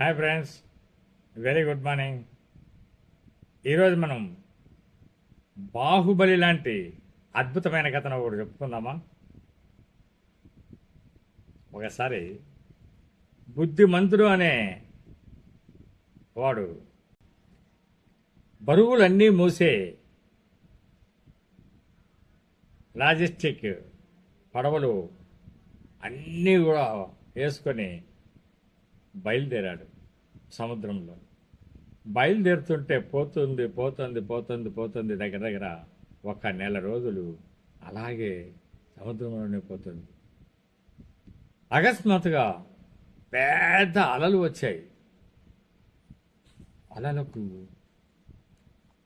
Hi friends, very good morning. ఈరోజు మనం బాహుబలి లాంటి అద్భుతమైన కథను ఒకటి చెప్పుకుందామా. ఒకసారి బుద్ధిమంతుడు అనే వాడు బరువులన్నీ మోసే లాజిస్టిక్ పడవలు అన్నీ కూడా వేసుకొని బయలుదేరాడు. సముద్రంలో బయలుదేరుతుంటే పోతుంది దగ్గర ఒక నెల రోజులు అలాగే సముద్రంలోనే పోతుంది. అకస్మాత్తుగా పెద్ద అలలు వచ్చాయి. అలలకు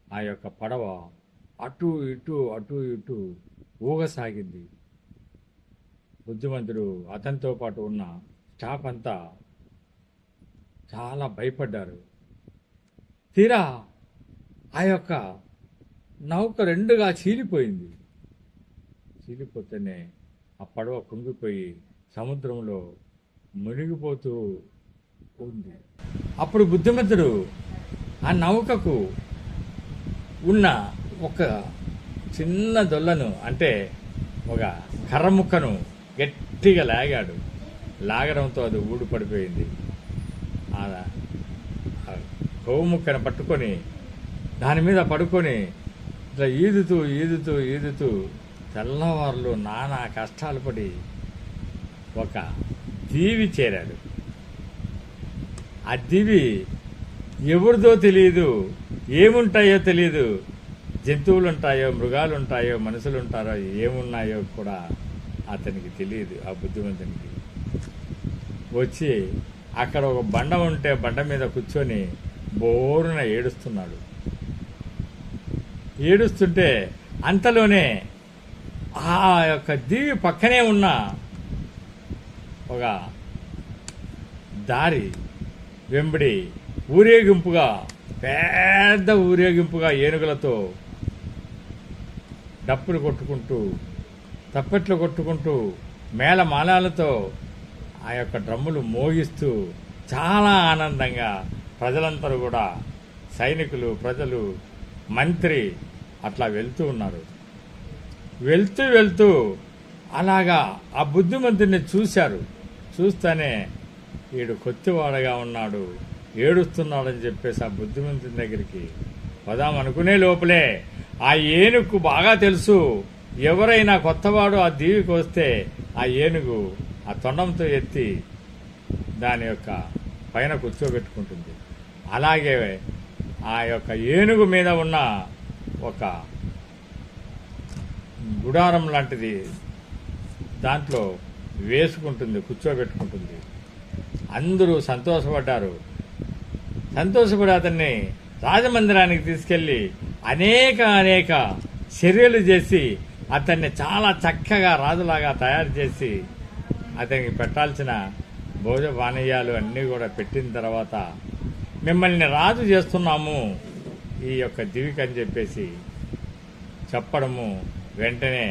ఆ యొక్క పడవ అటు ఇటు ఊగసాగింది. బుద్ధిమంతుడు అతనితో పాటు ఉన్న స్టాఫ్ అంతా చాలా భయపడ్డారు. తీరా ఆ యొక్క నౌక రెండుగా చీలిపోయింది. చీలిపోతేనే ఆ పడవ కుంగిపోయి సముద్రంలో మునిగిపోతూ ఉంది. అప్పుడు బుద్ధిమంతుడు ఆ నౌకకు ఉన్న ఒక చిన్న దొల్లను, అంటే ఒక కర్ర ముక్కను గట్టిగా లాగాడు. లాగడంతో అది ఊడిపడిపోయింది. కొవ్వు ముక్కను పట్టుకొని దాని మీద పడుకొని ఇట్లా ఈదుతూ తెల్లవారులు నానా కష్టాలు పడి ఒక దీవి చేరాడు. ఆ దీవి ఎవరిదో తెలియదు, ఏముంటాయో తెలియదు. జంతువులు ఉంటాయో, మృగాలు ఉంటాయో, మనుషులు ఉంటారో, ఏమున్నాయో కూడా అతనికి తెలియదు. ఆ బుద్ధిమంతునికి వచ్చి అక్కడ ఒక బండ ఉంటే బండ మీద కూర్చొని బోరున ఏడుస్తున్నాడు. ఏడుస్తుంటే అంతలోనే ఆ యొక్క దీవి పక్కనే ఉన్న ఒక దారి వెంబడి పెద్ద ఊరేగింపుగా ఏనుగులతో డప్పులు కొట్టుకుంటూ, తప్పెట్లు కొట్టుకుంటూ, మేళమాలాలతో ఆ యొక్క డ్రమ్ములు మోగిస్తూ చాలా ఆనందంగా ప్రజలందరూ కూడా, సైనికులు, ప్రజలు, మంత్రి అట్లా వెళ్తూ ఉన్నారు. వెళ్తూ అలాగా ఆ బుద్ధిమంతుడిని చూశారు. చూస్తేనే వీడు కొత్తివాడగా ఉన్నాడు, ఏడుస్తున్నాడని చెప్పేసి ఆ బుద్ధిమంతుని దగ్గరికి పదామనుకునే లోపలే ఆ ఏనుగు బాగా తెలుసు, ఎవరైనా కొత్తవాడు ఆ దీవికి వస్తే ఆ ఏనుగు ఆ తొండంతో ఎత్తి దాని యొక్క పైన కూర్చోబెట్టుకుంటుంది. అలాగే ఆ యొక్క ఏనుగు మీద ఉన్న ఒక గుడారం లాంటిది దాంట్లో వేసుకుంటుంది, కూర్చోబెట్టుకుంటుంది. అందరూ సంతోషపడ్డారు. సంతోషపడి అతన్ని రాజమందిరానికి తీసుకెళ్లి అనేక చర్యలు చేసి అతన్ని చాలా చక్కగా రాజులాగా తయారు చేసి అతనికి పెట్టాల్సిన భోజపానీయాలు అన్నీ కూడా పెట్టిన తర్వాత, మిమ్మల్ని రాజు చేస్తున్నాము ఈ యొక్క దివికి అని చెప్పేసి చెప్పడము, వెంటనే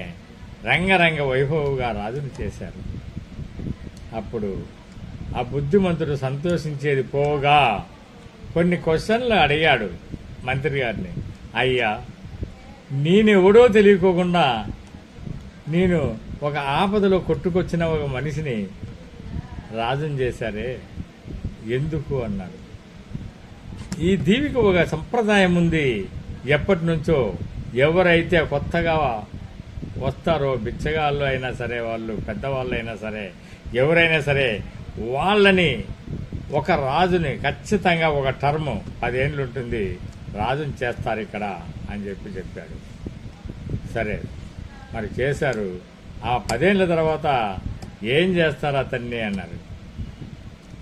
రంగరంగ వైభవంగా రాజుని చేశారు. అప్పుడు ఆ బుద్ధిమంతుడు సంతోషించేది పోగా కొన్ని క్వశ్చన్లు అడిగాడు మంత్రి గారిని. అయ్యా, నేనెవడో తెలియకోకుండా నేను ఒక ఆపదలో కొట్టుకొచ్చిన ఒక మనిషిని రాజుని చేశారే, ఎందుకు అన్నాడు. ఈ దీవికి ఒక సంప్రదాయం ఉంది. ఎప్పటి నుంచో ఎవరైతే కొత్తగా వస్తారో, బిచ్చగాళ్ళు అయినా సరే, వాళ్ళు పెద్దవాళ్ళు అయినా సరే, ఎవరైనా సరే, వాళ్ళని ఒక రాజుని ఖచ్చితంగా ఒక టర్మ్ 10 ఏళ్ళు ఉంటుంది, రాజుని చేస్తారు ఇక్కడ అని చెప్పాడు. సరే, మరి చేశారు. ఆ 10 ఏళ్ళ తర్వాత ఏం చేస్తారు అతన్ని అన్నారు.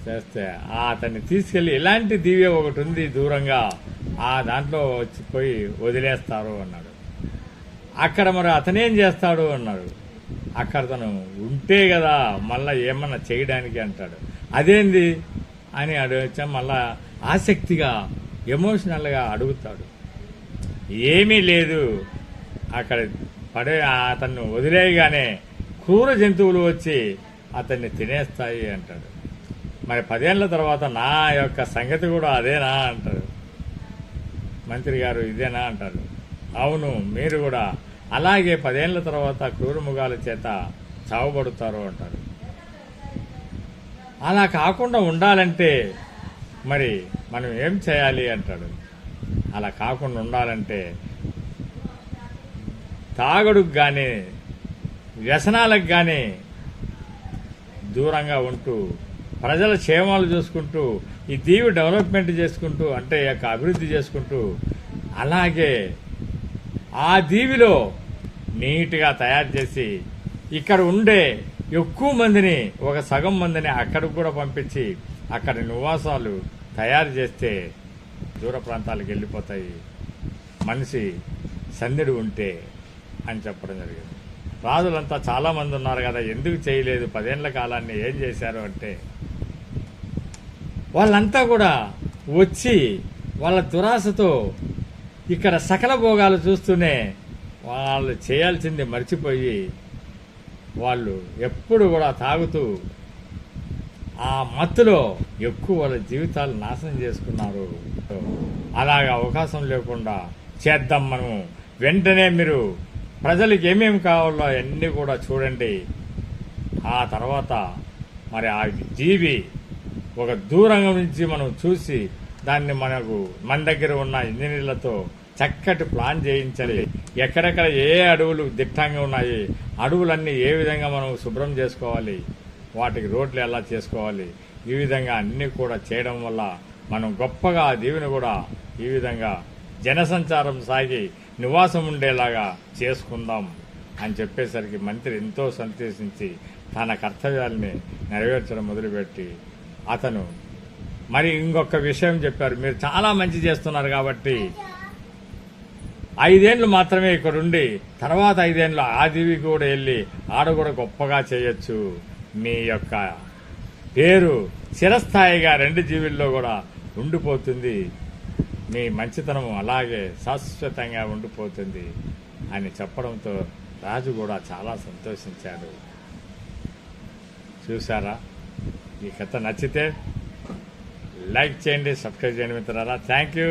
చేస్తే అతన్ని తీసుకెళ్లి ఇలాంటి దివ్య ఒకటి ఉంది దూరంగా, ఆ దాంట్లో పోయి వదిలేస్తారు అన్నాడు. అక్కడ మరి అతనేం చేస్తాడు అన్నాడు. అక్కడ తను ఉంటే కదా మళ్ళా ఏమన్నా చేయడానికి అంటాడు. అదేంది అని అడగచ్చా, మళ్ళా ఆసక్తిగా ఎమోషనల్గా అడుగుతాడు. ఏమీ లేదు, అక్కడ అతన్ని వదిలేయగానే క్రూర జంతువులు వచ్చి అతన్ని తినేస్తాయి అంటాడు. మరి 10 ఏళ్ల తర్వాత నా యొక్క సంగతి కూడా అదేనా అంటారు. మంత్రి గారు ఇదేనా అంటారు. అవును, మీరు కూడా అలాగే 10 ఏళ్ల తర్వాత క్రూరముగాల చేత చావబడుతారు అంటారు. అలా కాకుండా ఉండాలంటే మరి మనం ఏం చేయాలి అంటాడు. అలా కాకుండా ఉండాలంటే తాగుడుకు కానీ వ్యసనాలకు కానీ దూరంగా ఉంటూ ప్రజల క్షేమాలు చూసుకుంటూ ఈ దీవి డెవలప్మెంట్ చేసుకుంటూ అంటే ఈ యొక్క అభివృద్ధి చేసుకుంటూ అలాగే ఆ దీవిలో నీట్గా తయారు చేసి ఇక్కడ ఉండే ఎక్కువ మందిని ఒక సగం మందిని అక్కడికి కూడా పంపించి అక్కడ నివాసాలు తయారు చేస్తే దూర ప్రాంతాలకు వెళ్ళిపోతాయి మనిషి సందడి ఉంటే అని చెప్పడం జరిగింది. రాజులంతా చాలా మంది ఉన్నారు కదా, ఎందుకు చేయలేదు 10 ఏళ్ల కాలాన్ని ఏం చేశారు అంటే వాళ్ళంతా కూడా వచ్చి వాళ్ళ దురాశతో ఇక్కడ సకల భోగాలు చూస్తూనే వాళ్ళు చేయాల్సింది మర్చిపోయి వాళ్ళు ఎప్పుడు కూడా తాగుతూ ఆ మత్తులో ఎక్కువ వాళ్ళ జీవితాలు నాశనం చేసుకున్నారు. అలాగ అవకాశం లేకుండా చేద్దాం మనం. వెంటనే మీరు ప్రజలకు ఏమేమి కావాలో అన్నీ కూడా చూడండి. ఆ తర్వాత మరి ఆ జీవి ఒక దూరంగా నుంచి మనం చూసి దాన్ని మన దగ్గర ఉన్న ఇంజనీర్లతో చక్కటి ప్లాన్ చేయించాలి. ఎక్కడెక్కడ ఏ అడవులు దిట్టంగా ఉన్నాయి, అడవులన్నీ ఏ విధంగా మనం శుభ్రం చేసుకోవాలి, వాటికి రోడ్లు ఎలా చేసుకోవాలి, ఈ విధంగా అన్నీ కూడా చేయడం వల్ల మనం గొప్పగా ఆ దీవిని కూడా ఈ విధంగా జనసంచారం సాగి నివాసం ఉండేలాగా చేసుకుందాం అని చెప్పేసరికి మంత్రి ఎంతో సంతోషించి తన కర్తవ్యాల్ని నెరవేర్చడం మొదలుపెట్టి అతను మరి ఇంకొక విషయం చెప్పారు. మీరు చాలా మంచి చేస్తున్నారు కాబట్టి 5 ఏళ్ళు మాత్రమే ఇక్కడ ఉండి తర్వాత 5 ఏళ్ళు ఆ దీవికి కూడా వెళ్ళి ఆడ కూడా గొప్పగా చేయొచ్చు. మీ యొక్క పేరు చిరస్థాయిగా 2 జీవుల్లో కూడా ఉండిపోతుంది. మీ మంచితనం అలాగే శాశ్వతంగా ఉండిపోతుంది అని చెప్పడంతో రాజు కూడా చాలా సంతోషించాడు. చూసారా? ఈ కథ నచ్చితే లైక్ చేయండి, సబ్స్క్రైబ్ చేయండి మిత్రులారా. Thank you.